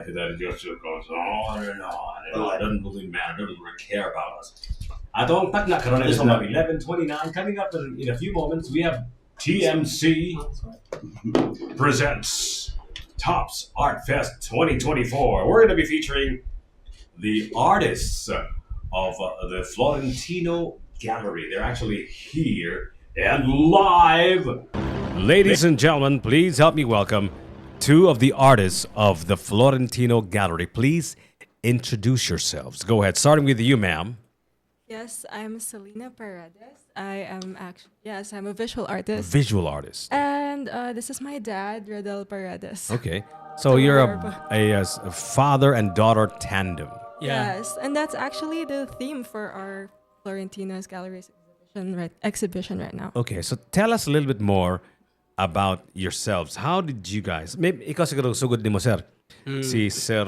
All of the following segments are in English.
That just goes on and on and on. It doesn't really matter. It doesn't really care about us. Atong tagna karon is 11:29. Coming up in a few moments, we have TMC presents Tops Art Fest 2024. We're going to be featuring the artists of the Florentino Gallery. They're actually here and live. Ladies and gentlemen, please help me welcome two of the artists of the Florentino Gallery. Please introduce yourselves. Go ahead, starting with you, ma'am. Yes, I'm Celina Paredes. I'm a visual artist. Visual artist. And this is my dad, Radel Paredes. Okay. So you're a father and daughter tandem. Yeah. Yes, and that's actually the theme for our Florentino's Gallery exhibition right now. Okay, so tell us a little bit more about yourselves. How did you guys, maybe ikaw siguro sugod nimo sir. Si Sir,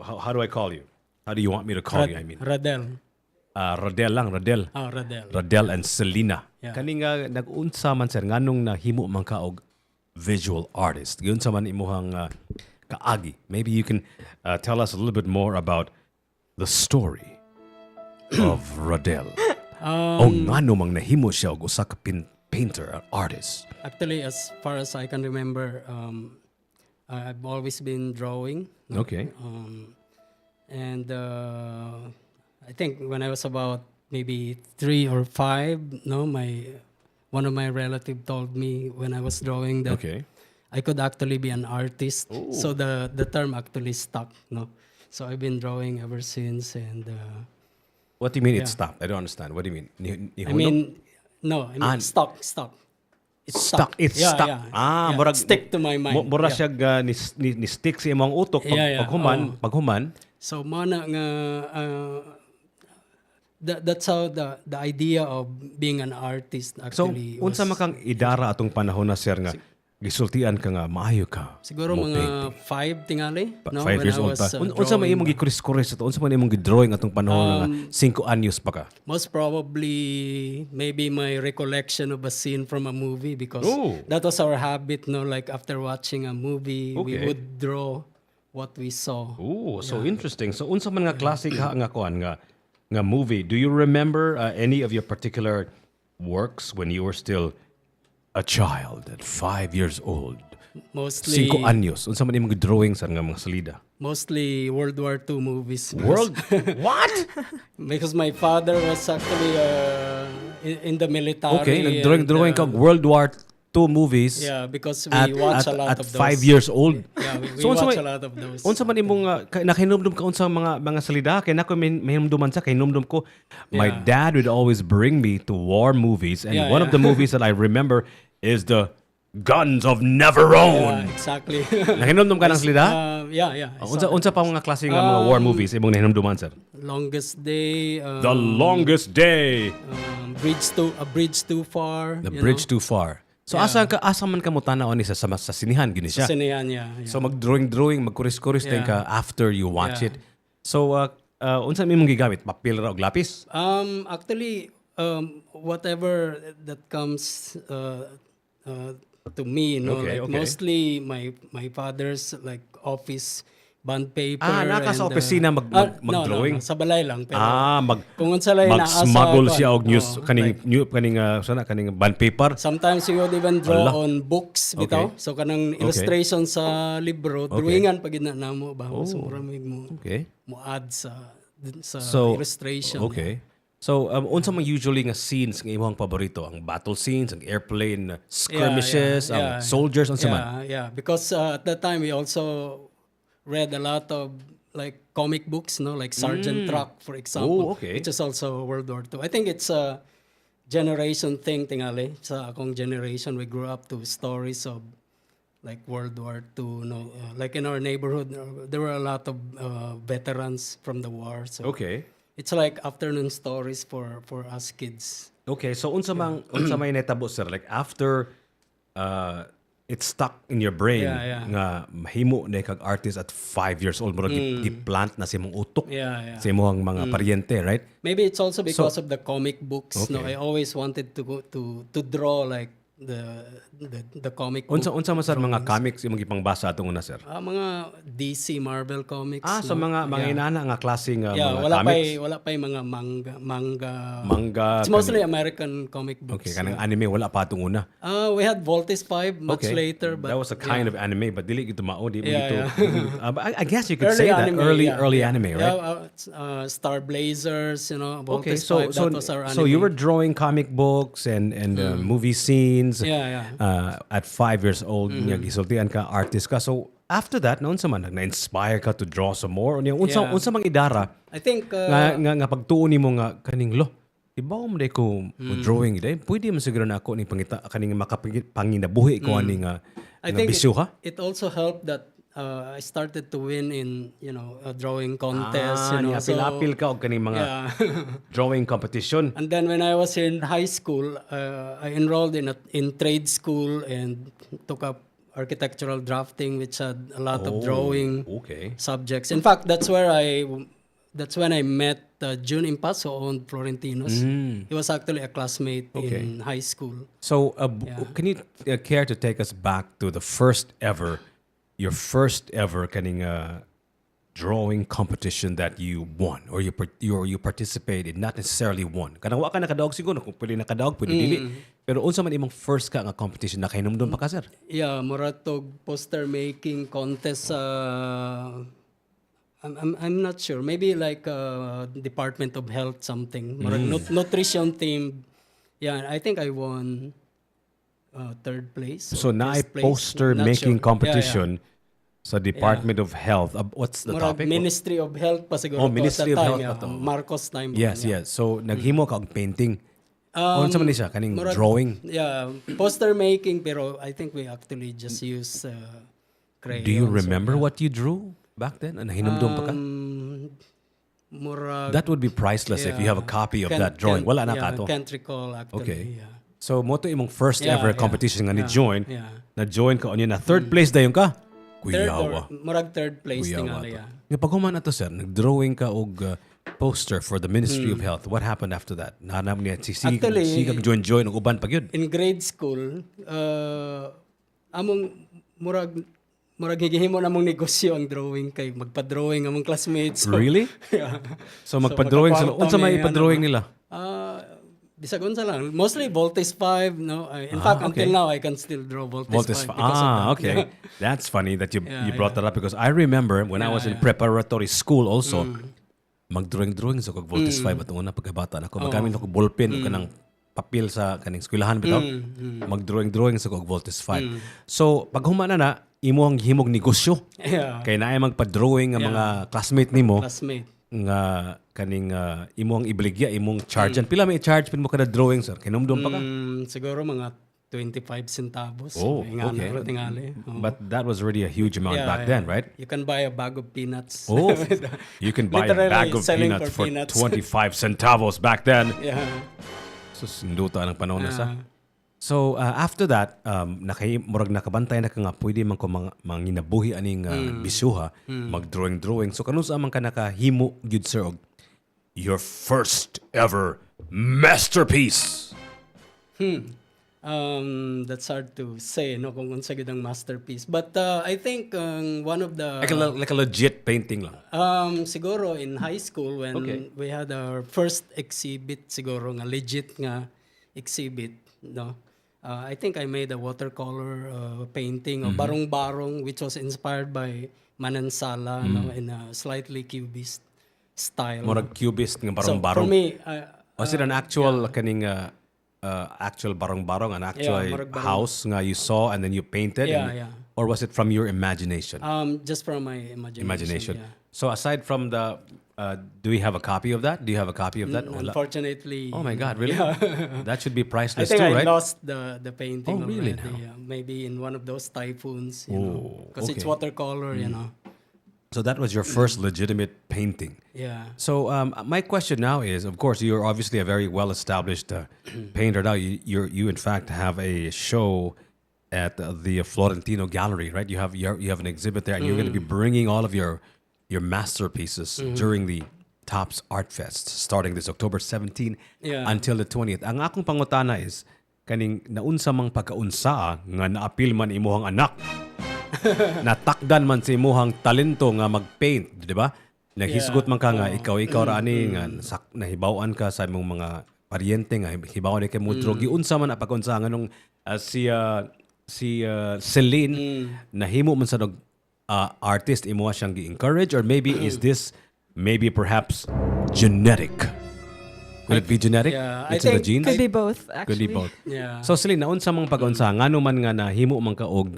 how do I call you? How do you want me to call you? I mean, Radel. Radel lang, Radel. Oh, Radel. Radel and Celina. Yeah. Kani nga nag-unsa man sir nganong nahimo man ka og visual artist. Giunsa man imuhang kaagi. Maybe you can tell us a little bit more about the story of Radel. O ngano mang nahimo siya og usa ka painter, an artist. Actually, as far as I can remember, I've always been drawing. Okay. And I think when I was about maybe 3 or 5, one of my relative told me when I was drawing that Okay. I could actually be an artist. So the term actually stuck. So I've been drawing ever since. And What do you mean it Yeah. stopped? I don't understand. What do you mean? I mean stuck. It's stuck. It's Yeah, stuck. yeah. Murag stick to my mind. Mura Yeah. siya ni stick sa imong utok Yeah, yeah. paghuman. So mana nga that's how the idea of being an artist So actually unsa was. makang idara atong panahon na sir nga gisultian ka nga maayo ka. Siguro mo mga 5 tingali, 5 when years I old was pa. Unsa man drawing. imong gikuris-kuris ato? Unsa man imong gidrawing atong panahon nga 5 anyos pa ka? Most probably maybe my recollection of a scene from a movie because Oh. that was our habit, like after watching a movie, we Okay. would draw what we saw. Oh, so interesting. So unsa man nga classic nga kuan nga movie? Do you remember any of your particular works when you were still a child at 5 years old? Mostly 5 anyos. Unsa man imong drawing sa nga mga salida? mostly World War II movies. World What? Because my father was actually in the military. Okay, and, nagdrawing ka og World War II movies. Yeah, because we watch a lot at of those. 5 years old. Yeah, we So, unsa watch may- a lot of those. Unsa man imong nakinumdum ka unsa mga salida kay nako mahinumduman sa kay hinumdum ko. My Yeah. dad would always bring me to war movies and Yeah, one of yeah. the movies that I remember is the Guns of Neveron. Yeah, exactly. Nahinumdum ka ng salida? Yeah. I Unsa saw unsa pa mga klase nga mga war movies imong nahinumduman sir? Longest Day. The Longest Day. Bridge Too Far. The Bridge Too Far. So asa man ka mo tanaw ni sa sinihan gini siya. Sinehan, yeah. So mag-drawing, magkuris-kuris din ka after you watch it. Yeah. So unsa imong gigamit? Papel ra og lapis? Actually, whatever that comes to me, Okay, okay. mostly my father's like office bond paper. Naka sa and, opisina mag-drawing? No, sa balay lang. Pero kung unsa lay mag-smuggle naasa, siya og news like, kaning bond paper. sometimes we would even draw Ala. on books Okay. bitaw. So kanang illustration sa libro, drawingan pag namo ba so maraming mo Okay. mo add sa So illustration. Okay. So unsa man usually nga scenes nga imong paborito? Ang battle scenes, ang airplane skirmishes, ang soldiers unsa man? Yeah, because at that time we also read a lot of like comic books, like Sergeant Truck, for example, Oh, okay. which is also World War II. I think it's a generation thing, tingali. Sa akong generation, we grew up to stories of like World War II. Like in our neighborhood, there were a lot of veterans from the war. So Okay. it's like afternoon stories for us kids. Okay, so unsa may netabo sir like after it's stuck in your brain Yeah. nga mahimo na kag artist at 5 years old murag i-plant na sa imong utok Yeah. sa imong mga paryente, right? Maybe it's also because of the comic books. Okay. I always wanted to draw like the comic book. Unsa man sad mga drawings. comics imong gipangbasa atong una, sir? Mga DC Marvel comics. So mga inana nga klaseng mga wala comics. wala pa yung mga manga. Manga. It's mostly American comic books. Okay, kanang anime wala pa atong una. We had Voltes 5 much later, but that was a kind of anime, but dili gito mao, di mo Yeah, gito. But I guess you could early say that anime, early anime, right? Star Blazers, Okay, Voltes so 5, that was our anime. so you were drawing comic books and movie scenes. Yeah. At 5 years old, niya gisultian ka, artist ka. So after that, noon sa man na-inspire ka to draw some more. Unsa mang idara I think nga pagtuon nimo nga kaning lo. Ibaw mo day ko drawing day. Pwede man siguro na ako ni pangita kaning makapanginabuhi ko ani nga I think bisyo ha. it also helped that I started to win in a drawing contest. Apil-apil ka og kaning mga drawing competition. And then when I was in high school, I enrolled in trade school and took up architectural drafting, which had a lot of drawing subjects. In fact, that's when I met June Impaso on Florentinos. He was actually a classmate in high school. So can you care to take us back to your first ever kaning drawing competition that you won or you participated, not necessarily won. Kanang wa ka nakadaog siguro, kung pwede nakadaog, pwede dili. Pero unsa man imong first ka nga competition na kahinumdum pa ka, sir? Yeah, muratog poster making contest. I'm not sure. Maybe like Department of Health something. Murag nutrition team. Yeah, I think I won third place. So na ay first place. poster Not making sure. competition sa Department of Health. What's the Murag topic? Ministry of Health pa siguro. Ministry of at that time, Health pa to. Marcos time. Yes. So naghimo ka og painting. Unsa man ni siya kaning murag- drawing? Yeah, poster making, pero I think we actually just use crayons. Do you remember what you drew back then? Ano hinumdum pa ka? Murag, That would be priceless if you have a copy of that drawing. Wala na ka to. Can't recall actually. Okay. Yeah. So mo to imong first Yeah, ever yeah. competition nga ni join. Yeah. Na join ka onya na third place dayon ka. Murag third place Kuyawa tingali. to. Nga paghuman na to, sir, nag-drawing ka og poster for the Ministry of Health. What happened after that? Nahanap niya Actually, sigag join og uban pag yun. In grade school, among murag higihimo namong negosyo ang drawing kay magpa-drawing among classmates. So, Really? yeah. So magpa-drawing sila. magkakwarta Unsa may may ipa-drawing nila? Bisag unsa lang. Mostly Voltes 5, no. In fact, okay. until now I can still draw Voltes, Voltes 5 because of that. okay. That's funny that you Yeah, brought that up because I remember when I was in preparatory school also, Mm. magdrawing sa kog Voltes 5 at una pagkabata nako. Magamit ako ballpen o kanang papel sa kaning eskwelahan bitaw. Magdrawing sa kog Voltes 5. So pag humana na imo ang himog negosyo. Yeah. Kay naay magpa-drawing ang mga classmate nimo Classmate. nga kaning imo ang ibaligya imong charge. Pila may charge pin mo kada drawing, sir? Kinumdum pa ka? Siguro mga 25 centavos. Oh, Ingana okay. ra tingali. But that was already a huge amount Yeah, back yeah. then, right? You can buy a bag of peanuts. Oh, you can buy a Literally bag of selling peanuts for peanuts. 25 centavos back then. Yeah. So, sinduta ng panahon na sa. So, after that, murag nakabantay na ka nga, pwede man ko manginabuhi aning bisuha, mag-drawing. So, kanun sa man ka nakahimo, good sir, og your first ever masterpiece. That's hard to say, no, kung unsa gid ang masterpiece. But I think one of the Like a legit painting lang. siguro in high school when we had our first exhibit, siguro nga legit nga exhibit, no. I think I made a watercolor painting of Barong-Barong, which was inspired by Manansala, no, in a slightly cubist style. Murag cubist nga So barong-barong. for me, Was it an actual kaning actual barong-barong, an actual murag barong. house nga you saw and then you painted? Yeah. Or was it from your imagination? just from my imagination. Yeah. So aside from the, do we have a copy of that? Do you have a copy of that? Wala. Unfortunately, Oh my God, really? That should be I priceless think too, I right? lost the painting Oh, really already. now? Maybe in one of those typhoons, Oh, because it's okay. watercolor, you know. So that was your first legitimate painting. Yeah. So my question now is, of course, you're obviously a very well-established painter now. You in fact have a show at the Florentino Gallery, right? You have an exhibit there, and you're going to be bringing all of your masterpieces during the Tops Art Fest, starting this October 17 Yeah. until the 20th. Ang akong pangutana is, kaning naunsa mang pagkaunsa nga naapil man imuhang anak. Natakdan man sa imuhang talento nga mag-paint, di ba? Naghisgot man ka nga ikaw ra ani nga nahibaw-an ka sa imong mga paryente nga hibaw-an kay mo drogi unsa man pagkaunsa nganong si Celine nahimo man sa artist imo siyang gi-encourage, or maybe is this maybe perhaps genetic? Could it be genetic? Yeah, It's I in the think- genes? Could be both, Could be actually. both. Yeah. So Celine, naunsa mang pag-unsa ngano man nga nahimo man ka og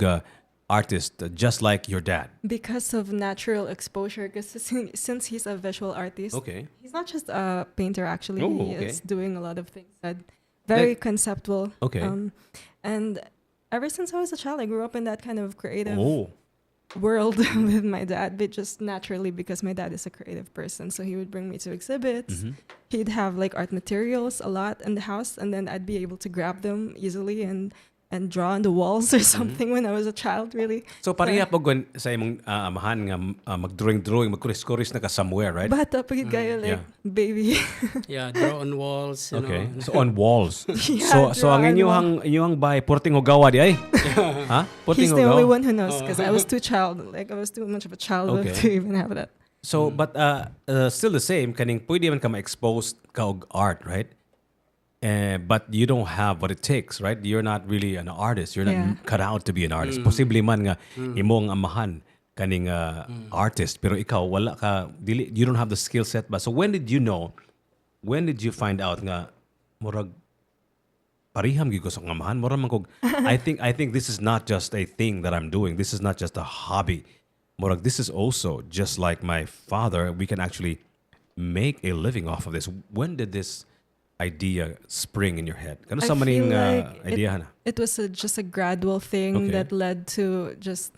artist just like your dad? Because of natural exposure, because since he's a visual artist, Okay. he's not just a painter, actually. Oh, He okay. is doing a lot of things that very conceptual. Okay. And ever since I was a child, I grew up in that kind of creative Oh. world with my dad, but just naturally because my dad is a creative person. So he would bring me to exhibits. Mm-hmm. He'd have like art materials a lot in the house, and then I'd be able to grab them easily and draw on the walls or something when I was a child, really. So pareha pag sa imong amahan nga mag-drawing, magkuris-kuris na ka somewhere, right? Bata pa gid kayo, like, baby. Yeah, draw on walls, you Okay. know. So on walls. Yeah, so ang draw on inyong bahay porting hugawa di ay? Ha? Porting He's the only hugawa. one who knows because I was too I was too much of a child Okay. to even have that. So but still the same kaning pwede man ka ma-expose ka og art, right? But you don't have what it takes, right? You're not really an artist. You're not Yeah. cut out to be an artist. Possibly man nga imong amahan kaning artist, pero ikaw wala ka dili, you don't have the skill set ba. So when did you know? When did you find out nga murag pariham gyud ko sa akong amahan? Murag man kog I think this is not just a thing that I'm doing. This is not just a hobby. Murag this is also just like my father. We can actually make a living off of this. When did this idea spring in your head? Kano I sa maning feel like idea na? It was just a gradual thing Okay. that led to just.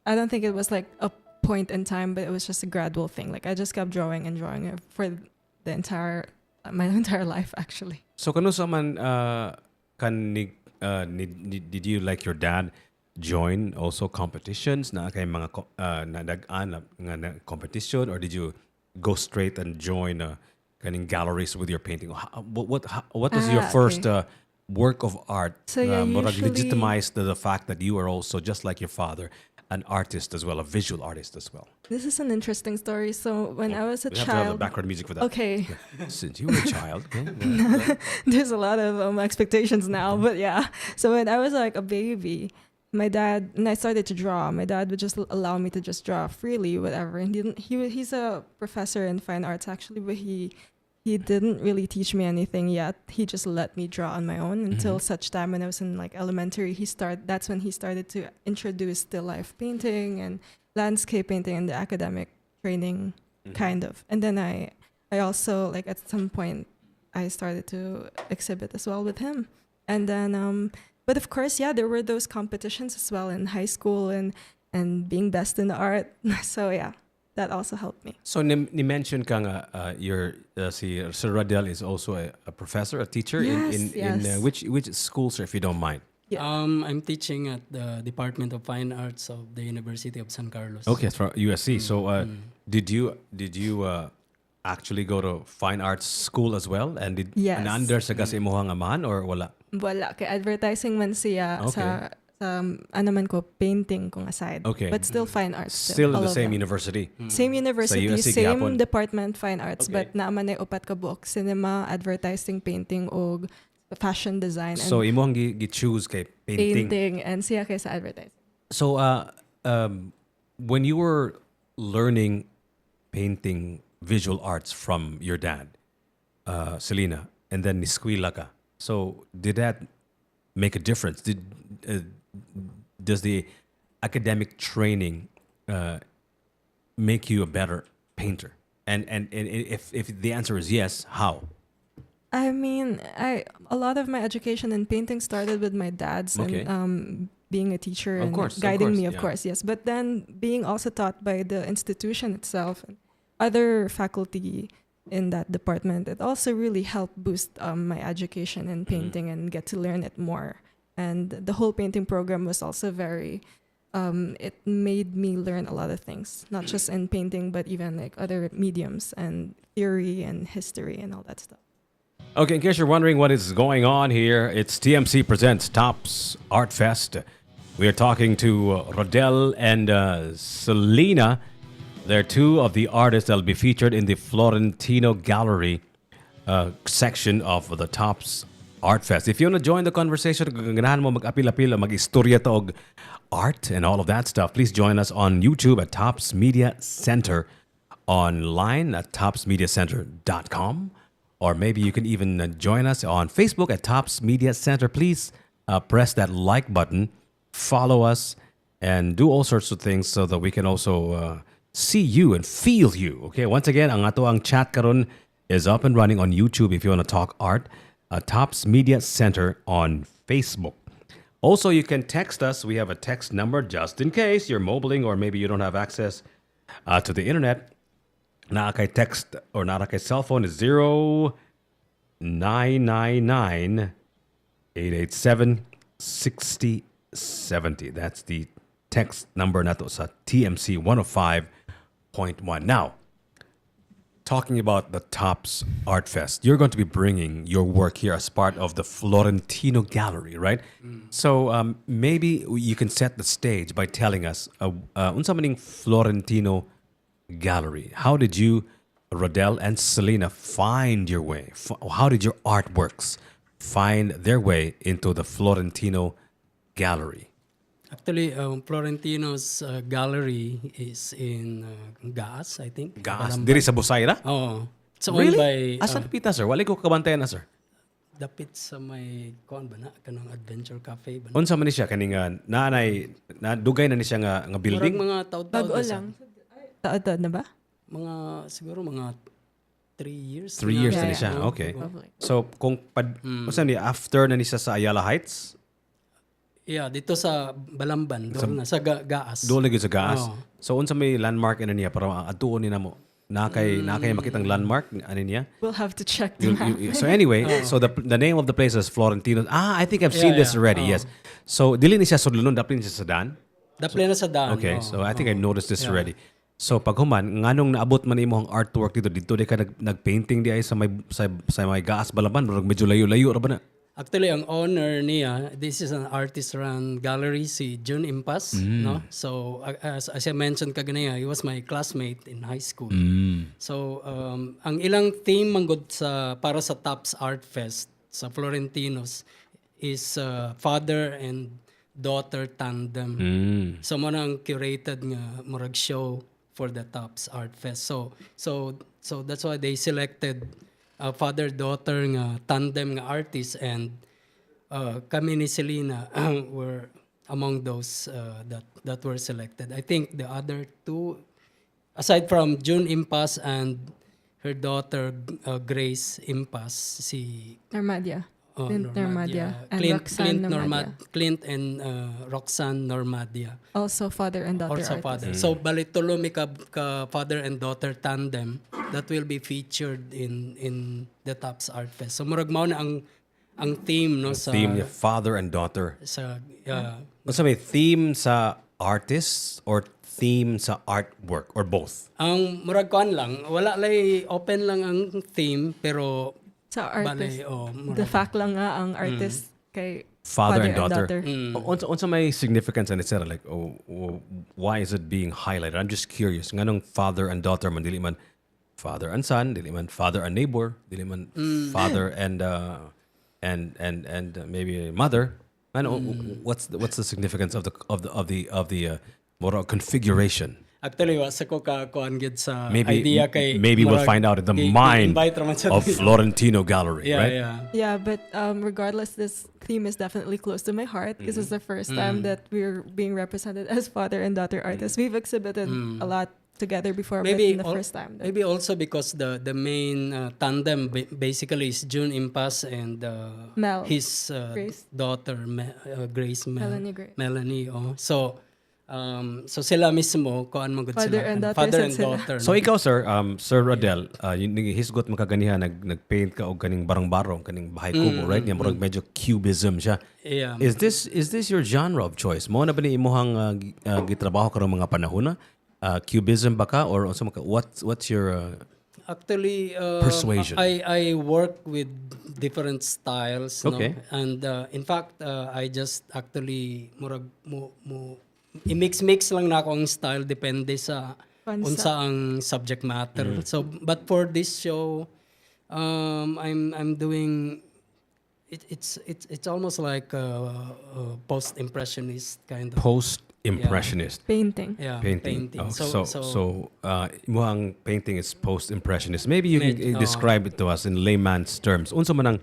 I don't think it was like a point in time, but it was just a gradual thing. Like I just kept drawing and drawing it for my entire life, actually. So kano sa man did you like your dad join also competitions na kay mga nadagaan nga competition, or did you go straight and join kaning galleries with your painting? What was your first Okay. work of art So, yeah, murag usually- legitimized the fact that you are also just like your father, an artist as well, a visual artist as well? This is an interesting story. So when I was a We have to have the child, background music for that. okay, Since you were a child. there's a lot of expectations now, but yeah. So when I was like a baby, my dad and I started to draw. My dad would just allow me to just draw freely, whatever. And he's a professor in fine arts actually, but he didn't really teach me anything yet. He just let me draw on my own until such time when I was in like elementary. That's when he started to introduce still life painting and landscape painting and the academic training, kind of. And then I also, like, at some point I started to exhibit as well with him. And then but of course, yeah, there were those competitions as well in high school and being best in the art. So yeah, that also helped me. So ni-mention ka nga si Sir Radel is also a professor, a teacher in Yes. which school, sir, if you don't mind? Yeah. I'm teaching at the Department of Fine Arts of the University of San Carlos. Okay, from USC. So did you actually go to fine arts school as well? And did Yes. under sa kasi imuhang amahan or wala? Wala. Kay advertising man siya sa ano man ko, painting kung aside. Okay. But still fine arts. Still in all the of same them. university. Same university, USC same gihapon. department, fine arts, Okay. but naaman ay upat ka book, cinema, advertising, painting, o fashion design, and So imuhang gi-choose kay painting. painting, and siya kay sa advertising. So when you were learning painting visual arts from your dad, Celina, and then niskwila ka. So did that make a difference? Does the academic training make you a better painter? And if the answer is yes, how? I mean, a lot of my education in painting started with my dad's Okay. and being a teacher Of and course, guiding me, of yeah. course, yes. But then being also taught by the institution itself and other faculty in that department, it also really helped boost my education in painting and get to learn it more. And the whole painting program was also very, it made me learn a lot of things, not just in painting, but even like other mediums and theory and history and all that stuff. Okay, in case you're wondering what is going on here, it's TMC presents Tops Art Fest. We are talking to Radel and Celina. They're two of the artists that will be featured in the Florentino Gallery section of the Tops Art Fest. If you want to join the conversation, ganahan mo mag-apil-apil, mag-istorya to og art and all of that stuff, please join us on YouTube at Tops Media Center, online at topsmediacenter.com. Or maybe you can even join us on Facebook at Tops Media Center. Please press that like button, follow us, and do all sorts of things so that we can also see you and feel you. Okay, once again, ang ato ang chat karon is up and running on YouTube if you want to talk art. Tops Media Center on Facebook. Also, you can text us. We have a text number just in case you're mobiling or maybe you don't have access to the internet. Nakakay text or nakakay cell phone is 0999 887 6070. That's the text number nato sa TMC 105.1. Now, talking about the Tops Art Fest, you're going to be bringing your work here as part of the Florentino Gallery, right? So maybe you can set the stage by telling us unsa maning Florentino Gallery. How did you, Radel and Celina, find your way? How did your artworks find their way into the Florentino Gallery? Actually, Florentino's gallery is in Gaas, I think. Gas, diri sa Busayra? Oh, it's owned Really? by Asan pita, sir? Wali ko kabantayan na, sir. dapit sa may kuan ba na kanang Adventure Cafe ba na? Unsa man ni siya kaning nanay na dugay na ni siya nga Murag building? mga taud-taud Bago na siya. lang. Taod na ba? Mga siguro mga 3 years. 3 years na Yeah, ni siya. Oo, Okay. oo. So kung unsa ni after na ni siya sa Ayala Heights, Yeah, dito sa Balamban, doon na sa Gaas. doon lagi sa Gaas. Oo. So unsa may landmark na niya para atuon ni namo? Nakay makitang landmark ani niya? We'll have to check the map. So anyway, so the name of the place is Florentino. I think I've seen Yeah, this yeah. already. Yes. So dili ni siya sudlunon, dapli ni siya sa daan. Daple na sa daan. Okay, oo. so I think I noticed this Yeah. already. So pag human, nganong naabot man imo ang artwork dito di ka nagpainting di ay sa may Gaas Balaban, murag medyo layo-layo ra ba na? Actually, ang owner niya, this is an artist-run gallery, si June Impas, no? So, as I mentioned kaganaya, he was my classmate in high school. So, ang ilang theme manggod para sa Tops Art Fest sa Florentinos is father and daughter tandem. So, mo nang curated nga murag show for the Tops Art Fest. So that's why they selected father-daughter nga tandem nga artist, and kami ni Celina were among those that were selected. I think the other two, aside from June Impas and her daughter Grace Impas, si Normadia. Clint Normadia. And Clint, Roxanne Normadia. Clint and Roxanne Normadia. Also father and daughter Also artist. father. So bali tulo mi ka father and daughter tandem that will be featured in the Tops Art Fest. So murag mao na ang theme no sa Theme niya, father and daughter. sa Unsa may theme sa artist or theme sa artwork or both? ang murag kuan lang, wala lay open lang ang theme, pero Sa artist. bale The fact lang nga ang artist kay Father and daughter. Mm. Unsa may significance and etc. Like, why is it being highlighted? I'm just curious. Nganong father and daughter man dili man father and son, dili man father and neighbor, dili man father and maybe mother. Ano, what's the significance of the moral configuration? Actually, wa sa ko ka kuan gid sa Maybe idea kay we'll murag find out in the i- mind i-invite raman sa of Florentino Gallery, yeah, right? yeah. Yeah, but regardless, this theme is definitely close to my heart because it's the first time that we're being represented as father and daughter artists. We've exhibited a lot together before, but in the first time. Maybe also because the main tandem basically is June Impas and Mel. his Grace. daughter Grace Melanie Grace. Melanie. Oh. So sila mismo kuan mo gud Father sila and daughter father sad and sila. daughter. So ikaw sir, Sir Radel, hisgot makaganiha nagpaint ka og kaning barong-barong kaning bahay kubo, right? Nga murag medyo cubism siya. Yeah. Is this your genre of choice? Mo na ba ni imong gitrabaho karong mga panahon na? Cubism ba ka or unsa what's your Actually, Persuasion. I work with different styles, no? Okay. And in fact, I just actually murag mo i-mix lang na akong style depende sa Konsa. unsa ang subject matter. So, but for this show, I'm doing it's almost like a post-impressionist kind of Post-impressionist. Painting. Painting. painting. Oh, mo ang painting is post-impressionist. Maybe you can describe it to us in layman's terms. Unsa man ang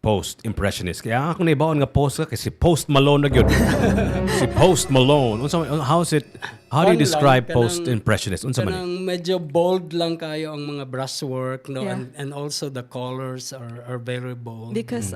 post-impressionist? Kaya ako naibaon nga post ka kasi Post Malone na gyud. Si Post Malone. How do you Fun describe lang, kanang- post-impressionist? Unsa man? Kanang medyo bold lang kayo ang mga brushwork, no? Yeah. And also the colors are very bold. Because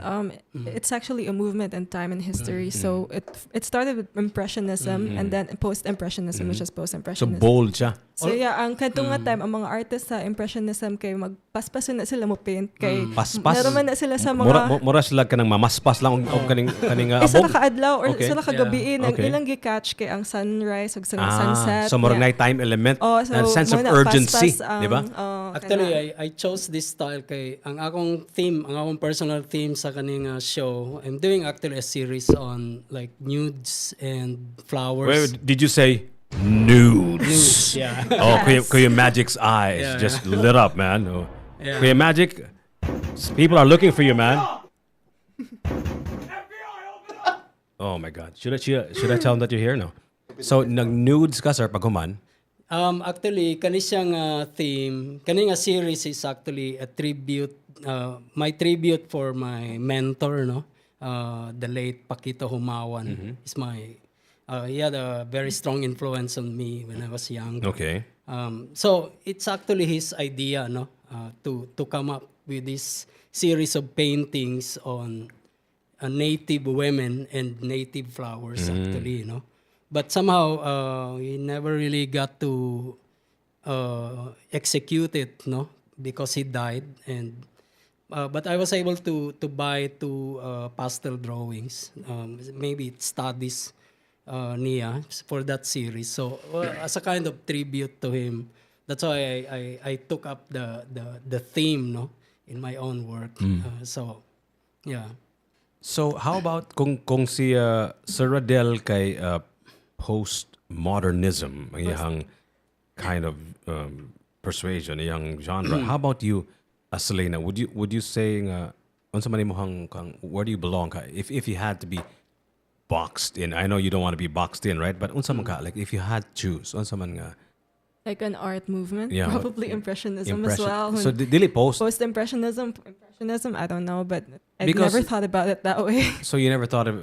it's actually a movement in time and history. So it started with impressionism and then post-impressionism, which is So post-impressionism. bold siya. So yeah, ang kanto nga time, ang mga artist sa impressionism kay magpaspas na sila mo paint kay Paspas. naroman na sila sa mga Mura sila kanang mamaspas lang og kaning isa abog. ka kaadlaw or Okay. isa ka gabi Okay. ilang gi-catch kay ang sunrise ug sunset. So murag yeah. nighttime element Oh, so and sense of muna, urgency, paspas ang, di ba? Actually, I chose this style kay ang akong theme, ang akong personal theme sa kaning show. I'm doing actually a series on like nudes and flowers. Wait, did you say nudes? Nudes, yeah. Oh, Yes. Kuya Magic's eyes Yeah, just lit up, man. Oh. Yeah. Kuya Magic, people are looking for you, man. Oh my God! Should I tell them that you're here? No. So nag-nudes ka sir paghuman. Actually, kani siyang theme, kani nga series is actually a tribute, my tribute for my mentor, no? The late Paquito Humawan is my, he had a very strong influence on me when I was young. Okay. So it's actually his idea, no, to come up with this series of paintings on native women and native flowers, actually, you know. But somehow he never really got to execute it, no, because he died. And but I was able to buy two pastel drawings, maybe studies niya for that series. So as a kind of tribute to him, that's why I took up the theme, no, in my own work. So yeah. So how about kung si Sir Radel kay post-modernism, ang iyang kind of persuasion, iyang genre. How about you, Celina? Would you say unsa man imong where do you belong ka? If you had to be boxed in, I know you don't want to be boxed in, right? But unsa man ka, like if you had to choose, unsa man nga? like an art movement, Yeah. probably impressionism as well. So dili post. Post-impressionism, I don't know, but I Because- never thought about it that way. So you never thought of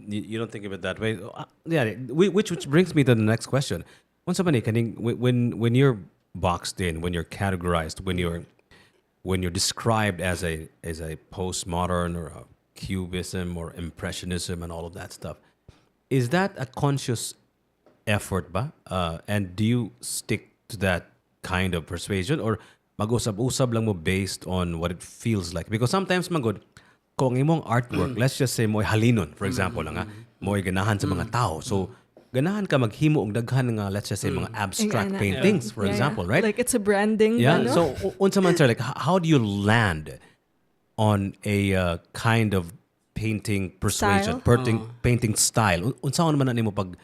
you don't think of it that way. Yeah, which brings me to the next question. Unsa man ni kaning when you're boxed in, when you're categorized, when you're described as a postmodern or a cubism or impressionism and all of that stuff, is that a conscious effort ba? And do you stick to that kind of persuasion or mag-usab-usab lang mo based on what it feels like? Because sometimes magod kung imong artwork, let's just say mo'y halinon, for example lang mo'y ganahan sa mga tao. So ganahan ka maghimo og daghan nga let's just say mga abstract Ingana. paintings, for Yeah, example, yeah. right? Like it's a branding. Yeah. ano? So unsa man sir, like how do you land on a kind of painting persuasion, Style? painting style? Unsa man nimo pag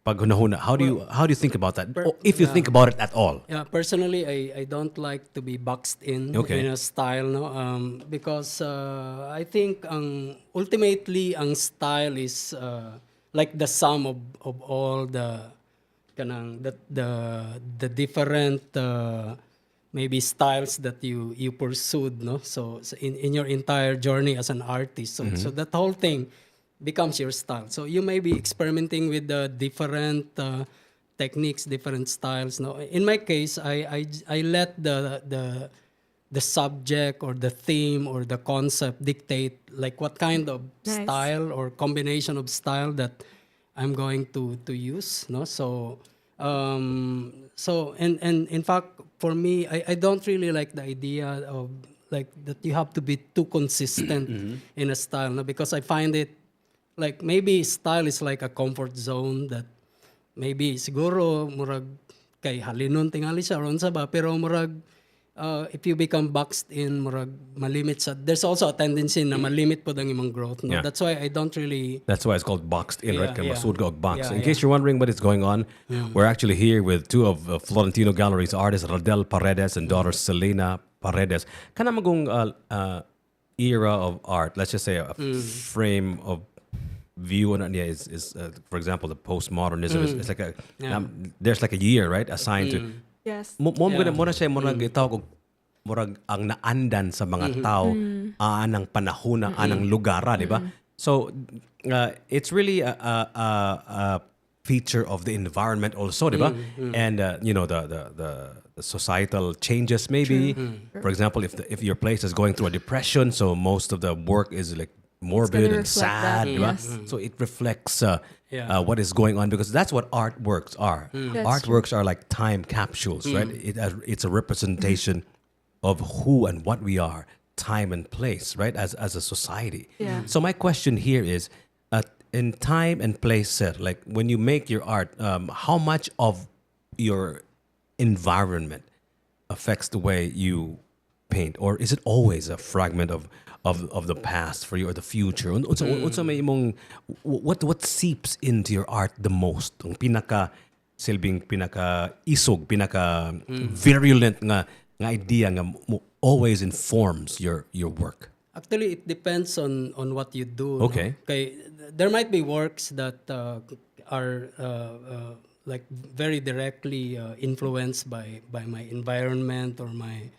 hunahuna? How do you think about that? Or if you think about it at all? Yeah, personally, I don't like to be boxed in Okay. in a style, no, because I think ultimately ang style is like the sum of all the different maybe styles that you pursued, no. So in your entire journey as an artist, so that whole thing becomes your style. So you may be experimenting with the different techniques, different styles. No, in my case, I let the subject or the theme or the concept dictate like what kind of Nice. style or combination of style that I'm going to use. No, so and in fact for me, I don't really like the idea of like that you have to be too consistent in a style. No, because I find it like maybe style is like a comfort zone that maybe siguro murag kay halinon tingali siya ron sa ba pero murag if you become boxed in, murag malimit sa, there's also a tendency na malimit po ang imong growth. No? Yeah. That's why I don't really. That's why it's called boxed in, right? Yeah, Kaya yeah. masud ka og box. Yeah, In case yeah. you're wondering what is going on, we're actually here with two of Florentino Gallery's artists, Radel Paredes and daughter Celina Paredes. Kana magong era of art, let's just say a frame of view on it is for example, the postmodernism is like a Yeah. there's like a year, right, assigned to. Yes. Mo Yeah. mo na siya mo gitawag og murag ang naandan sa mga tao anang panahon anang lugar, di ba? So it's really a feature of the environment also, di ba? And you know the societal changes maybe. For example, if your place is going through a depression, so most of the work is like morbid and reflect sad, that, di ba? yes. So it reflects Yeah. what is going on, because that's what artworks are. That's Artworks are like time capsules, right? It's a representation of who and what we are, time and place, right? As a society. Yeah. So my question here is, in time and place set, like when you make your art, how much of your environment affects the way you paint, or is it always a fragment of the past for you or the future? Unsa may imong what seeps into your art the most? Ang pinaka silbing pinaka isog, pinaka virulent nga idea nga always informs your work. Actually, it depends on what you do. Okay. No? Okay. There might be works that are like very directly influenced by my environment or my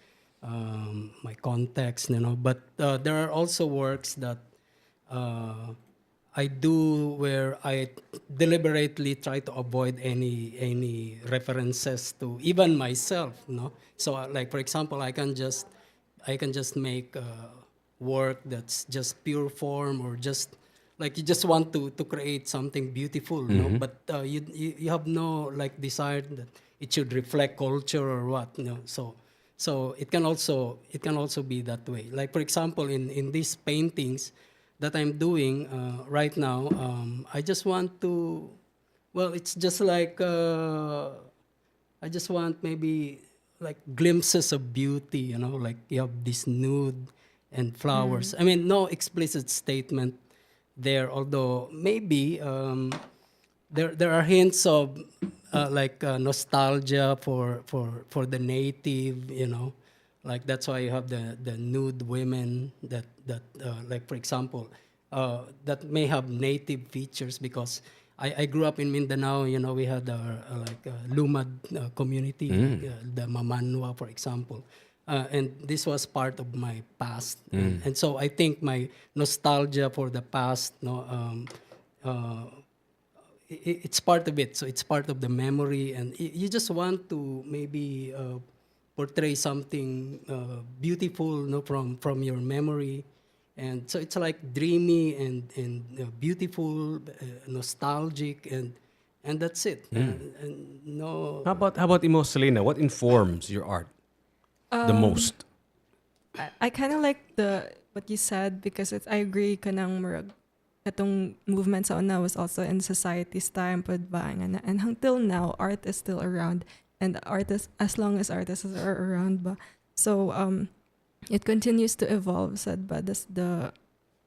context, you know. But there are also works that I do where I deliberately try to avoid any references to even myself, no. So like for example, I can just make work that's just pure form, or just like you just want to create something beautiful, no. But you have no like desire that it should reflect culture or what, you know. So it can also be that way. Like for example, in these paintings that I'm doing right now, I just want to, well, it's just like I just want maybe like glimpses of beauty, you know, like you have this nude and flowers. I mean, no explicit statement there, although maybe there are hints of like nostalgia for the native, you know, like that's why you have the nude women that like for example that may have native features, because I grew up in Mindanao, you know, we had like a Lumad community, the Mamanwa, for example. And this was part of my past. And so I think my nostalgia for the past, no, it's part of it. So it's part of the memory, and you just want to maybe portray something beautiful, no, from your memory. And so it's like dreamy and beautiful, nostalgic, and that's it. And no. How about imo, Celina? What informs your art the most? I kind of like what you said, because I agree kanang murag katong movement sa una was also in society's time pud ba nga, and until now art is still around, and artists, as long as artists are around ba, so it continues to evolve, sad ba, the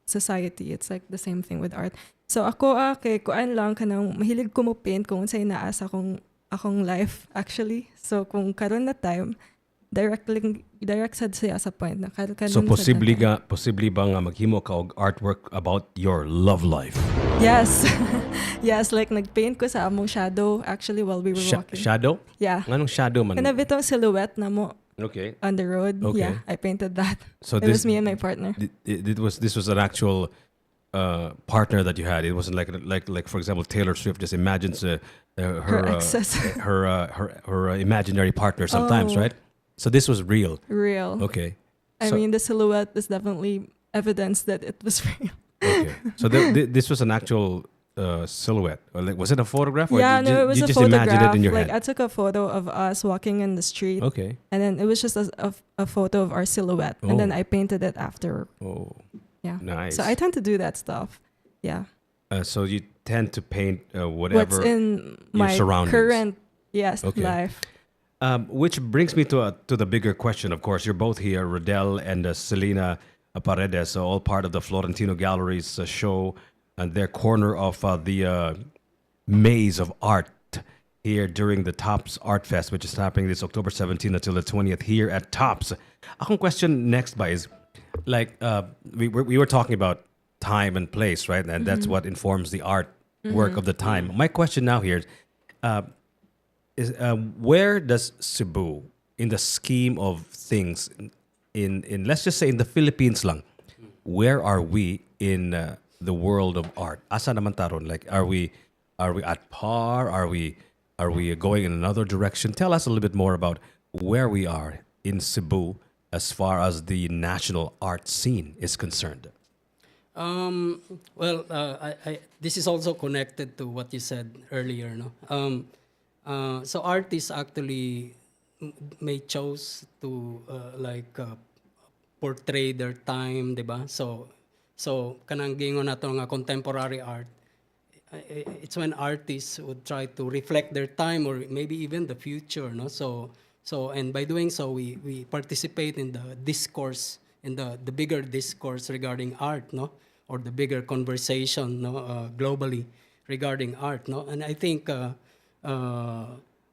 society, it's like the same thing with art. So ako kay kuan lang kanang mahilig ko mo paint kung unsay naa sa akong life actually. So kung karon na time direct sad siya sa point na So possibly ba nga maghimo ka og artwork about your love life? Yes. Yes, like nagpaint ko sa among shadow actually while we were walking. Shadow? Yeah. Anong shadow man? Kana bitong silhouette na mo Okay. on the road. Okay. Yeah, I painted that. So it was me and my partner. This was an actual partner that you had. It wasn't like for example Taylor Swift just imagines her exes. her imaginary partner sometimes, right? So this was real. Real. Okay. I So- mean, the silhouette is definitely evidence that it was real. Okay. So this was an actual silhouette. Or like, was it a photograph? Or Yeah, you, no, it was you a just photograph. imagined it in your Like head? I took a photo of us walking in the street, Okay. and then it was just a photo of our silhouette, and then Oh. I painted it after. Oh, Yeah. nice. So I tend to do that stuff. Yeah. So you tend to paint whatever. What's in your my surroundings. current Okay. life. Which brings me to the bigger question. Of course, you're both here, Radel and Celina Paredes, all part of the Florentino Gallery's show and their corner of the maze of art here during the Tops Art Fest, which is happening this October 17th until the 20th here at Tops. Akong question next ba is, like, we were talking about time and place, right? And that's what informs the art work of the time. My question now here is where does Cebu, in the scheme of things, in let's just say in the Philippines lang, where are we in the world of art? Asa naman taron? Like, are we at par? Are we going in another direction? Tell us a little bit more about where we are in Cebu as far as the national art scene is concerned. Well, this is also connected to what you said earlier, no? So artists actually may chose to portray their time, diba? So kanang gingon nato nga contemporary art. It's when artists would try to reflect their time or maybe even the future, no? So and by doing so, we participate in the discourse, in the bigger discourse regarding art, no? Or the bigger conversation, no? Globally regarding art, no? And I think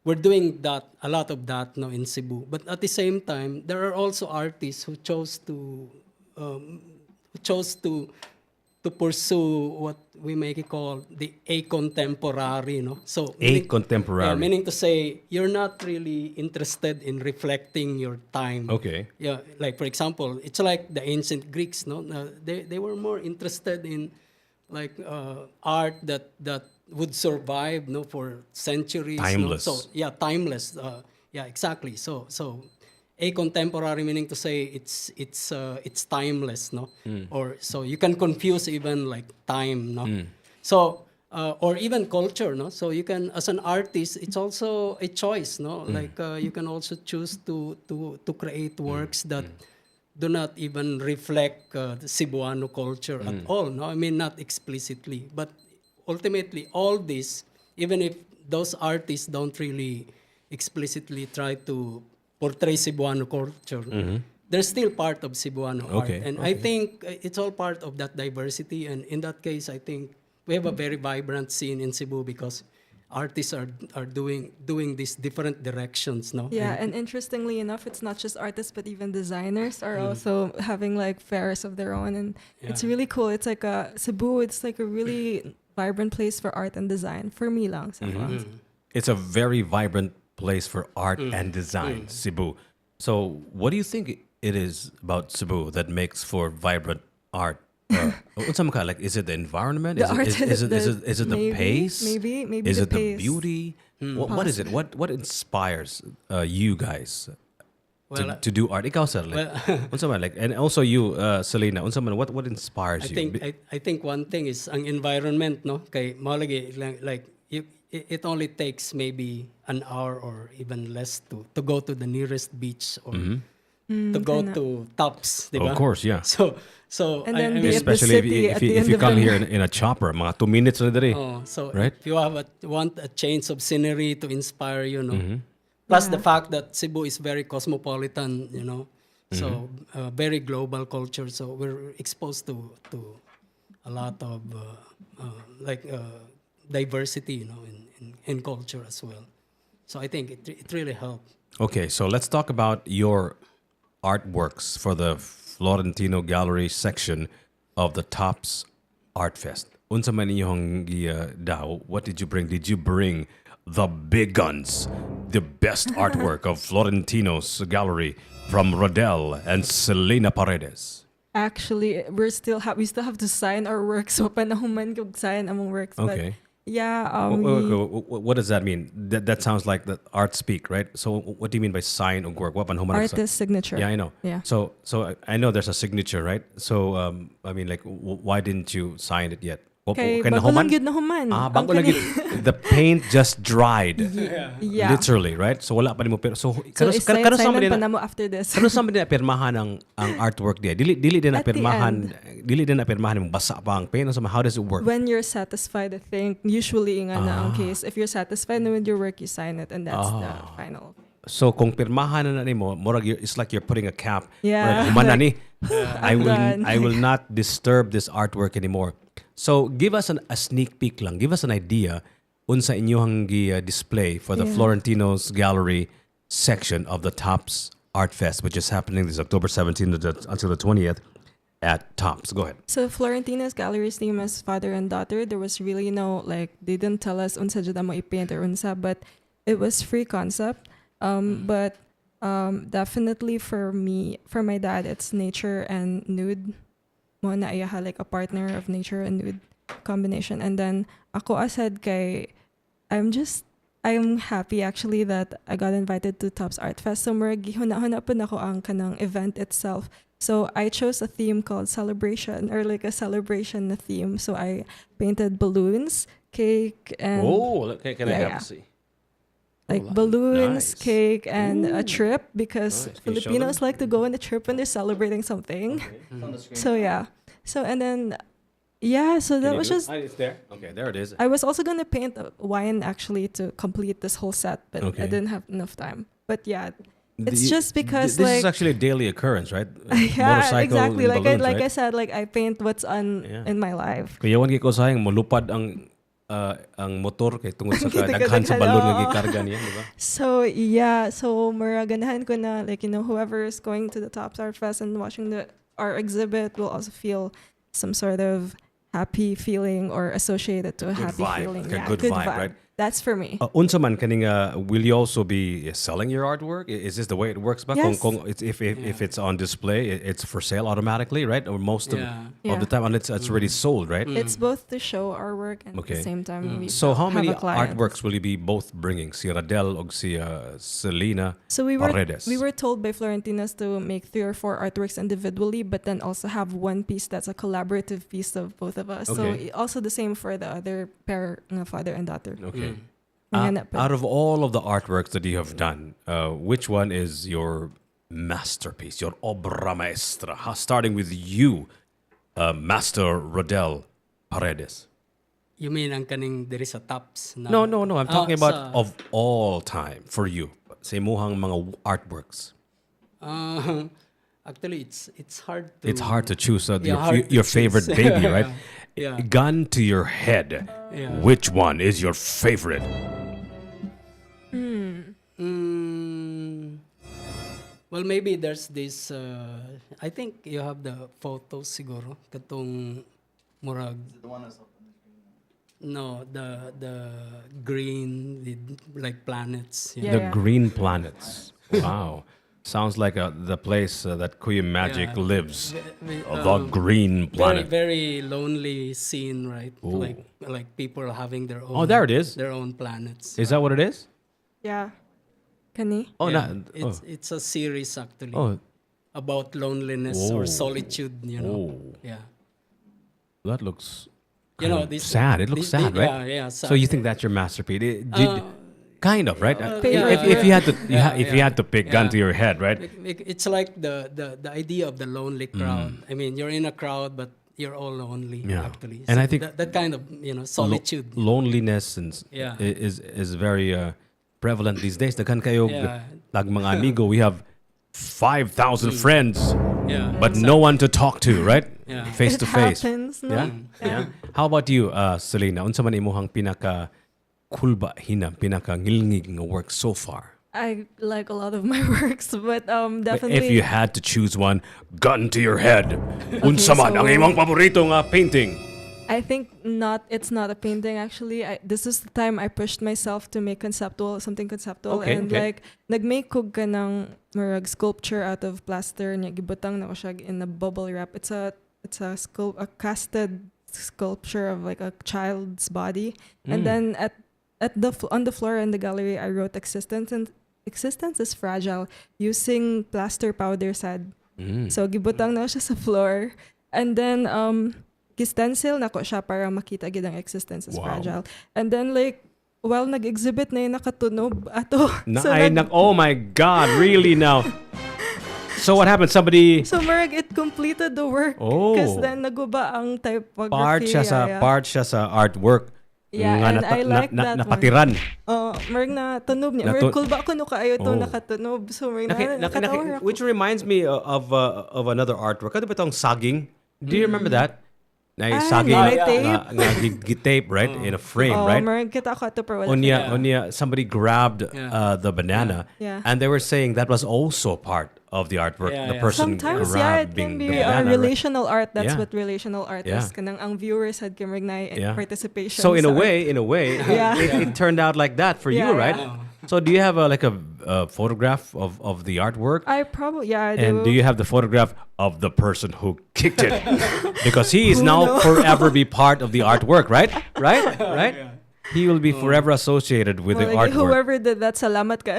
we're doing that, a lot of that, no, in Cebu. But at the same time, there are also artists who chose to pursue what we may call the a-contemporary, no? So A-contemporary. meaning to say you're not really interested in reflecting your time. Okay. Yeah, like for example, it's like the ancient Greeks, no? They were more interested in like art that would survive, no, for centuries. Timeless. No? So yeah, timeless. Yeah, exactly. So a contemporary meaning to say it's timeless, no? Or so you can confuse even like time, no? So or even culture, no? So you can, as an artist, it's also a choice, no? Like you can also choose to create works that do not even reflect the Cebuano culture at all, no? I mean, not explicitly, but ultimately all this, even if those artists don't really explicitly try to portray Cebuano culture, they're still part of Cebuano art. And I think it's all part of that diversity. And in that case, I think we have a very vibrant scene in Cebu because artists are doing these different directions, no? Yeah, and interestingly enough, it's not just artists, but even designers are also having like fairs of their own, and it's really cool. It's like Cebu. It's like a really vibrant place for art and design for me lang. It's a very vibrant place for art and design, Cebu. So, what do you think it is about Cebu that makes for vibrant art? Like, is it the environment? Is it the pace? Maybe is the it pace. the beauty? What is it? What inspires you guys to do art? Ikaw, sir, like, and also you, Celina, what inspires you? I think one thing is ang environment, no? Kay malagi like it only takes maybe an hour or even less to go to the nearest beach or to go to Tops, diba? Of course, yeah. So And then I be mean, at the Especially city at if the you end of come the here in a chopper, mga 2 minutes na diri. so Right? if you want a change of scenery to inspire you, no? Plus the fact that Cebu is very cosmopolitan, you know, so very global culture. So we're exposed to a lot of diversity, you know, in culture as well. So I think it really helped. Okay, so let's talk about your artworks for the Florentino Gallery section of the Tops Art Fest. Unsa man inyong daw? What did you bring? Did you bring the big guns, the best artwork of Florentino's gallery from Radel and Celina Paredes? Actually, we still have to sign our works. So panahon man kog sign among works. Okay. But yeah, What does that mean? That sounds like the art speak, right? So what do you mean by sign or work? artist signature. Yeah, I know. Yeah. So I know there's a signature, right? So I mean, like, why didn't you sign it yet? Okay, bago lang yun na human. Bago lang yun. The paint just dried. Yeah. Literally, right? So wala pa nimo pero so So kano sign sa pa na mo after this. Kano sa mga pirmahan ang artwork diya? Dili din na At the pirmahan. Dili din na pirmahan mo basa pa ang paint. So how does it work? When you're satisfied, I think usually nga na ang case, if you're satisfied with your work, you sign it, and that's the final. So kung pirmahan na nimo, murag it's like you're putting a cap. Yeah. Murag, "Human na ni. I'm done." I will not disturb this artwork anymore. So give us a sneak peek lang. Give us an idea unsa inyohang display for the Yeah. Florentino's Gallery section of the Tops Art Fest, which is happening this October 17th until the 20th at Tops. Go ahead. So Florentina's gallery's name is Father and Daughter. There was really no like they didn't tell us unsa jud mo ipaint or unsa, but it was free concept. But definitely for me, for my dad, it's nature and nude. Mo na ayaha like a partner of nature and nude combination. And then ako asad kay I'm happy actually that I got invited to Tops Art Fest. So murag huna-huna po nako ang kanang event itself. So I chose a theme called celebration, or like a celebration theme. So I painted balloons, cake, and Can I Yeah, have yeah. to see? like Oh, balloons, nice. cake, and a trip, because Nice. Can you show Filipinos them? like to go on a trip when they're celebrating something. So yeah. So and then so that was just. It's there. Okay, there it is. I was also gonna paint a wine actually to complete this whole set, but Okay. I didn't have enough time. But yeah, it's The- just because this like is actually a daily occurrence, right? yeah, Motorcycle exactly. and Like balloons, I right? said, like I paint what's on Yeah. in my life. Kaya yawan ko sayang molupad ang motor kay tungod sa daghan sa Daghan, balon nga oo. gikarga niya, di ba? So yeah, so maraganahan ko na like whoever is going to the Tops Art Fest and watching our exhibit will also feel some sort of happy feeling or associated to a Good happy vibe, feeling. like a Yeah, good vibe, right? That's for me. Unsa man kaning will you also be selling your artwork? Is this the way it works ba? Yes. Kung if it's on display, it's for sale automatically, right? Or most of Yeah. the time, and it's already sold, right? It's both to show our work and at Okay. the same time we So how have many a client. artworks will you be both bringing? Si Radel o si Celina So we Paredes? were told by Florentinas to make 3 or 4 artworks individually, but then also have one piece that's a collaborative piece of both of us. Okay. So also the same for the other pair, father and daughter. Okay. Mahanap pa. Out of all of the artworks that you have done, which one is your masterpiece, your obra maestra? Starting with you, Master Radel Paredes. You mean ang kaning diri sa Tops? Na, No. I'm talking about sa- of all time for you. Sa imuhang mga artworks. Actually, it's hard to. It's hard to choose hard to your favorite choose. baby, right? Yeah. Gun to your head. Yeah. Which one is your favorite? Well, maybe there's this. I think you have the photos siguro. Katong murag. The one that's up on the screen. No, the green, like planets. Yeah. The Green Planets. Wow. Sounds like the place that Kuya Magic Yeah. lives. Ve- The Green Very, Planet. very lonely scene, right? Ooh. Like people having their own. Oh, there it is. Their own planets. Is that what it is? Yeah. Kani? Oh, Yeah, no. it's a series actually Oh, about loneliness Oh. or solitude. You know. oh, Yeah. that looks You know, kind of this sad. It looks sad, right? Yeah, So you think that's your masterpiece? Kind of, right? If you had to, if you had to pick gun Yeah. to your head, right? It's like the idea of the lonely crowd. I mean, you're in a crowd, but you're all lonely. Yeah. Actually, And I think- that kind of solitude. Loneliness Yeah. is very prevalent these days. Daghan kayo Yeah. lag mga amigo. We have 5,000 friends, Yeah. but no one to talk to, right? Yeah. Face It to face. happens, no? Yeah. Yeah. How about you, Celina? Unsa man imuhang pinaka kulba hina, pinaka ngilngig nga work so far? I like a lot of my works, but Like, definitely. if you had to choose one, gun to your head. Unsa man so- ang imong paborito nga painting? I think it's not a painting actually. This is the time I pushed myself to make something conceptual, Okay, and okay. like nagmake ko ka ng murag sculpture out of plaster niya gibutang na ko siya in a bubble wrap. It's a casted sculpture of like a child's body, and then on the floor in the gallery I wrote existence, and existence is fragile, using plaster powder sad. So gibutang na ko siya sa floor, and then stencil na ko siya para makita gid ang existence is Wow. fragile. And then like while nag-exhibit na yun nakatunog ato. Oh my God, really now? So what happened? Somebody So marag it completed the work. Oh. Because then naguba ang part typography. siya sa yeah. part siya sa artwork. Yeah, and I like that one. napatiran. Marag na tunob niya. Marag kulba ko no kaayo to nakatunob. So marag na nakatawa ako. Which reminds me of another artwork. Ano ba itong saging? Do you remember that? Na saging may tape. gitape, right? In a frame, right? Marag kita ako to pero wala. Onya, somebody grabbed the banana, Yeah. and they were saying that was also part of the artwork. Yeah, the yeah. person Sometimes, yeah, it grabbing can be the banana. Right? relational art. That's Yeah. what relational art Yeah. is. Kanang ang viewers had kamrag na Yeah. participation. So in a sa art. way, Yeah. it turned out like that for you, Yeah, right? yeah. So do you have a photograph of the artwork? I probably, I do. And do you have the photograph of the person who kicked it? Because he is now forever be part of the artwork, right? Right? He will be forever associated with the like, artwork. whoever did that, salamat ka.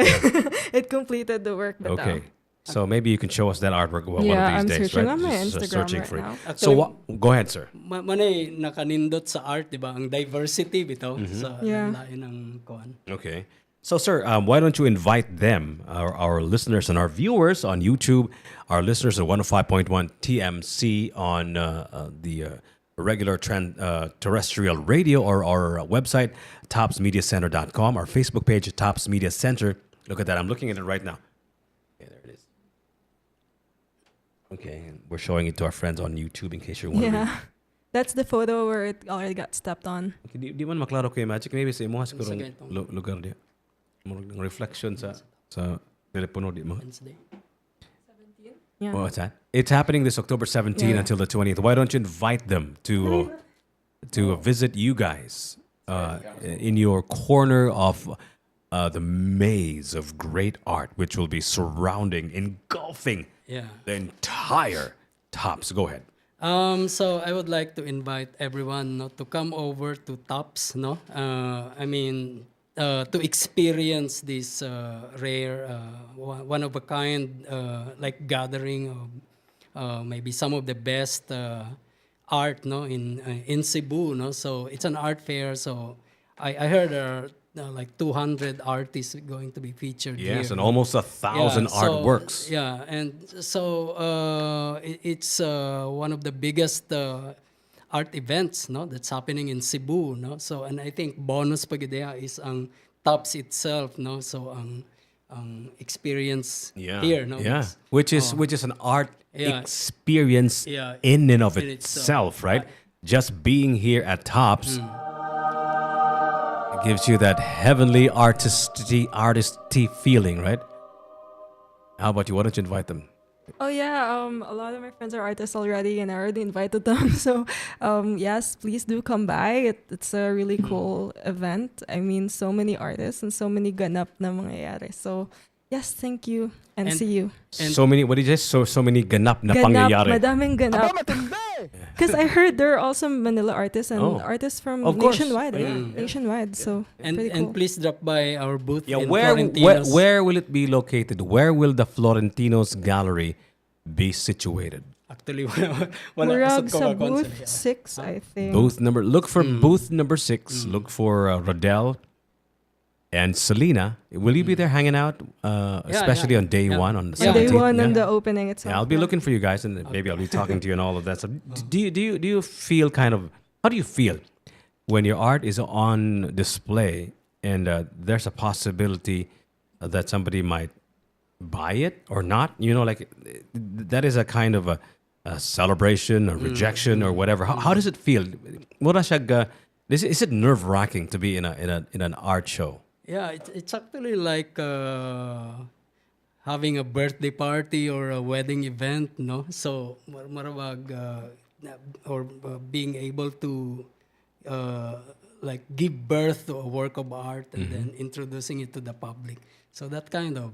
It completed the work. But Okay. So maybe you can show us that artwork one Yeah, of I'm these days, searching right? on my Just, Instagram searching right for it. now. So go ahead, sir. Manay nakanindot sa art, di ba? Ang diversity bitaw sa Yeah. lain ng kuan. Okay. So, sir, why don't you invite them, our listeners and our viewers on YouTube, our listeners at 105.1 TMC on the regular terrestrial radio, or our website, topsmediacenter.com, our Facebook page, Tops Media Center. Look at that. I'm looking at it right now. Okay, there it is. Okay, and we're showing it to our friends on YouTube in case you're wondering. yeah. That's the photo where it already got stepped on. Okay, di man maklaro kay Magic. Maybe sa imo siguro Sige, itong- lugar di. Murag ng reflection sa telepono di mo. Wednesday. Yeah. Oh, what's that? It's happening this October 17th Yeah. until the 20th. Why don't you invite them to visit you guys in your corner of the maze of great art, which will be surrounding, engulfing Yeah. the entire Tops. Go ahead. So I would like to invite everyone to come over to Tops, I mean, to experience this rare, one of a kind, like gathering of maybe some of the best art, in Cebu, So it's an art fair. So I heard like 200 artists going to be featured here. Yes, and almost 1,000 artworks. Yeah, and so it's one of the biggest art events, that's happening in Cebu, So, and I think bonus pag idea is ang Tops itself, So ang experience here, Yeah, It's- which is an art Yeah. experience Yeah. in and of In itself, itself. right? Just being here at Tops it gives you that heavenly artisty feeling, right? How about you? Why don't you invite them? Oh yeah, a lot of my friends are artists already, and I already invited them. So, yes, please do come by. It's a really cool event. I mean, so many artists and so many ganap na mangyayari. So, yes, thank you and see you. And- So many. What did you say? So many ganap na Ganap, pangyayari. madaming ganap. Because I heard there are also Manila artists and Oh. artists from Of course. nationwide. Nationwide. So, pretty cool. And please drop by our booth Yeah, in where Florentino's. where will it be located? Where will the Florentino's gallery be situated? Actually, wala Murag kasod ko sa ka kung booth sila. 6, I think. Look for booth number 6. Look for Radel and Celina. Will you be there hanging out, especially on day 1 on the Yeah. On day 17th? one Yeah. on the opening itself. Yeah, I'll be looking for you guys, and maybe I'll be talking to you and all of that. So, do you feel kind of? How do you feel when your art is on display and there's a possibility that somebody might buy it or not? Like that is a kind of a celebration, a rejection, or whatever. How does it feel? Is it nerve wracking to be in an art show? Yeah, it's actually like having a birthday party or a wedding event, So, marabag, or being able to like give birth to a work of art and then introducing it to the public. So that kind of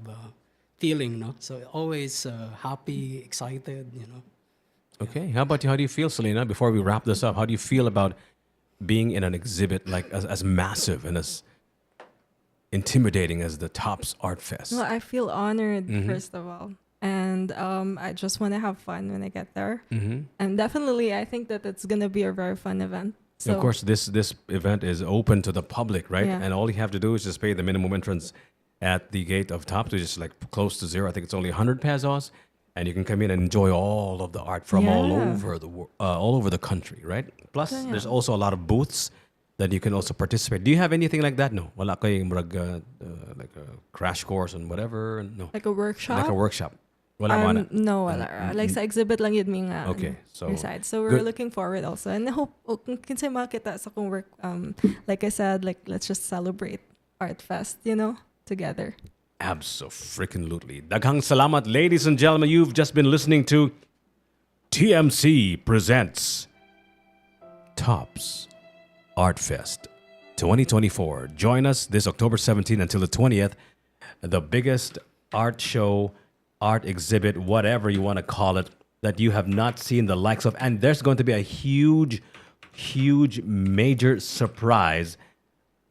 feeling, So always happy, excited, Okay. How about you? How do you feel, Celina? Before we wrap this up, how do you feel about being in an exhibit like as massive and as intimidating as the Tops Art Fest? Well, I feel honored, first of all. And I just want to have fun when I get there. And definitely, I think that it's going to be a very fun event. So, Of course, this event is open to the public, right? Yeah. And all you have to do is just pay the minimum entrance at the gate of Tops, which is like close to zero. I think it's only 100 pesos. And you can come in and enjoy all of the art from all Yeah. over the country, right? Plus, there's also a lot of booths that you can also participate. Do you have anything like that? No. Wala kayong like a crash course and whatever? No. Like a workshop? Like a workshop. Wala mo na. No, wala ra. Like sa exhibit lang yun nga. Okay, so Reside. So we're good. looking forward also. And I hope, kung kinsay makita sa kong work, like I said, like let's just celebrate Art Fest, together. Abso-freaking-lutely. Daghang salamat, ladies and gentlemen. You've just been listening to TMC presents Tops Art Fest 2024. Join us this October 17th until the 20th. The biggest art show, art exhibit, whatever you want to call it, that you have not seen the likes of. And there's going to be a huge, huge, major surprise.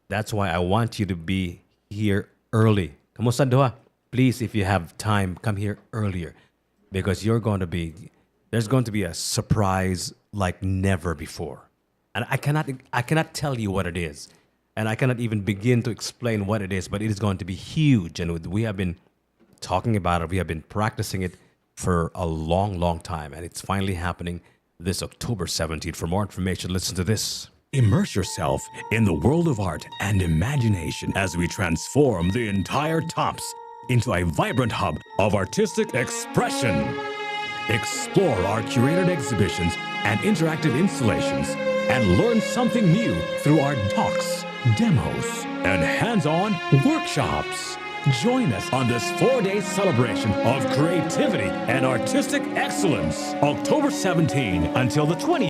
That's why I want you to be here early. Kamusta doha? Please, if you have time, come here earlier. Because there's going to be a surprise like never before. And I cannot tell you what it is. And I cannot even begin to explain what it is, but it is going to be huge. And we have been talking about it. We have been practicing it for a long, long time. And it's finally happening this October 17th. For more information, listen to this. Immerse yourself in the world of art and imagination as we transform the entire Tops into a vibrant hub of artistic expression. Explore our curated exhibitions and interactive installations and learn something new through our talks, demos, and hands-on workshops. Join us on this 4-day celebration of creativity and artistic excellence, October 17 until the 20th.